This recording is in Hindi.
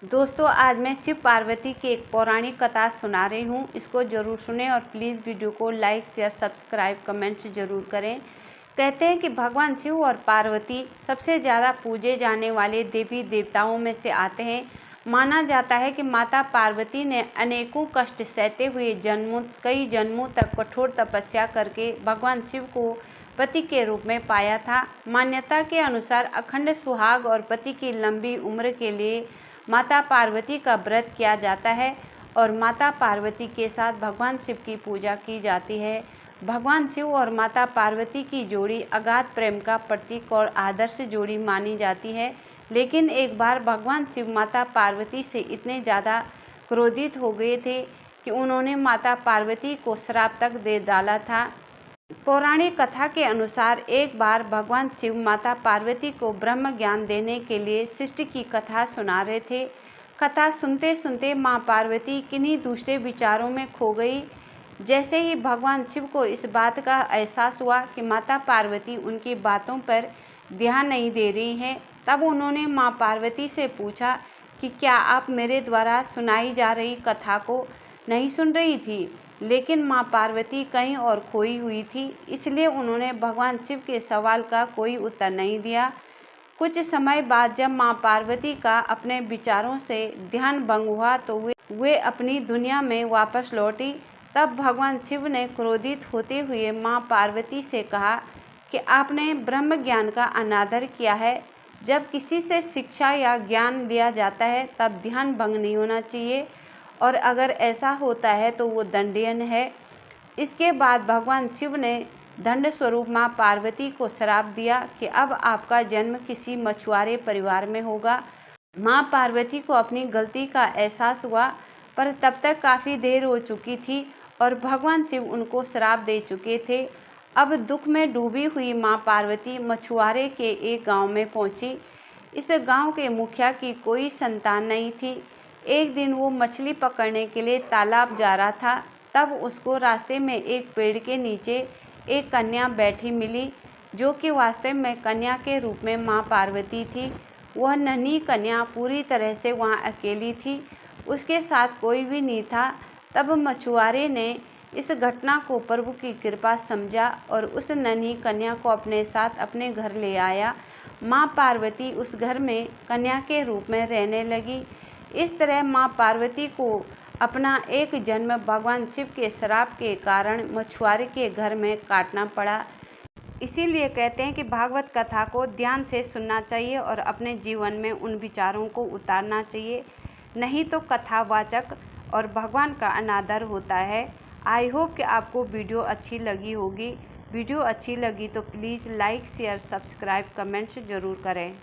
दोस्तों, आज मैं शिव पार्वती की एक पौराणिक कथा सुना रही हूँ। इसको ज़रूर सुनें और प्लीज़ वीडियो को लाइक शेयर सब्सक्राइब कमेंट्स ज़रूर करें। कहते हैं कि भगवान शिव और पार्वती सबसे ज़्यादा पूजे जाने वाले देवी देवताओं में से आते हैं। माना जाता है कि माता पार्वती ने अनेकों कष्ट सहते हुए कई जन्मों तक कठोर तपस्या करके भगवान शिव को पति के रूप में पाया था। मान्यता के अनुसार अखंड सुहाग और पति की लंबी उम्र के लिए माता पार्वती का व्रत किया जाता है और माता पार्वती के साथ भगवान शिव की पूजा की जाती है। भगवान शिव और माता पार्वती की जोड़ी अगाध प्रेम का प्रतीक और आदर्श जोड़ी मानी जाती है। लेकिन एक बार भगवान शिव माता पार्वती से इतने ज़्यादा क्रोधित हो गए थे कि उन्होंने माता पार्वती को श्राप तक दे डाला था। पौराणिक कथा के अनुसार एक बार भगवान शिव माता पार्वती को ब्रह्म ज्ञान देने के लिए सृष्टि की कथा सुना रहे थे। कथा सुनते सुनते मां पार्वती किन्हीं दूसरे विचारों में खो गई। जैसे ही भगवान शिव को इस बात का एहसास हुआ कि माता पार्वती उनकी बातों पर ध्यान नहीं दे रही हैं, तब उन्होंने मां पार्वती से पूछा कि क्या आप मेरे द्वारा सुनाई जा रही कथा को नहीं सुन रही थी। लेकिन मां पार्वती कहीं और खोई हुई थी, इसलिए उन्होंने भगवान शिव के सवाल का कोई उत्तर नहीं दिया। कुछ समय बाद जब मां पार्वती का अपने विचारों से ध्यान भंग हुआ तो वे अपनी दुनिया में वापस लौटी। तब भगवान शिव ने क्रोधित होते हुए मां पार्वती से कहा कि आपने ब्रह्म ज्ञान का अनादर किया है। जब किसी से शिक्षा या ज्ञान लिया जाता है तब ध्यान भंग नहीं होना चाहिए, और अगर ऐसा होता है तो वो दंडनीय है। इसके बाद भगवान शिव ने दंड स्वरूप मां पार्वती को श्राप दिया कि अब आपका जन्म किसी मछुआरे परिवार में होगा। मां पार्वती को अपनी गलती का एहसास हुआ, पर तब तक काफ़ी देर हो चुकी थी और भगवान शिव उनको श्राप दे चुके थे। अब दुख में डूबी हुई मां पार्वती मछुआरे के एक गांव में पहुंची। इस गांव के मुखिया की कोई संतान नहीं थी। एक दिन वो मछली पकड़ने के लिए तालाब जा रहा था, तब उसको रास्ते में एक पेड़ के नीचे एक कन्या बैठी मिली, जो कि वास्तव में कन्या के रूप में मां पार्वती थी। वह नन्ही कन्या पूरी तरह से वहाँ अकेली थी, उसके साथ कोई भी नहीं था। तब मछुआरे ने इस घटना को प्रभु की कृपा समझा और उस नन्ही कन्या को अपने साथ अपने घर ले आया। मां पार्वती उस घर में कन्या के रूप में रहने लगी। इस तरह मां पार्वती को अपना एक जन्म भगवान शिव के श्राप के कारण मछुआरे के घर में काटना पड़ा। इसीलिए कहते हैं कि भागवत कथा को ध्यान से सुनना चाहिए और अपने जीवन में उन विचारों को उतारना चाहिए, नहीं तो कथावाचक और भगवान का अनादर होता है। आई होप कि आपको वीडियो अच्छी लगी होगी। वीडियो अच्छी लगी तो please like share subscribe comments ज़रूर करें।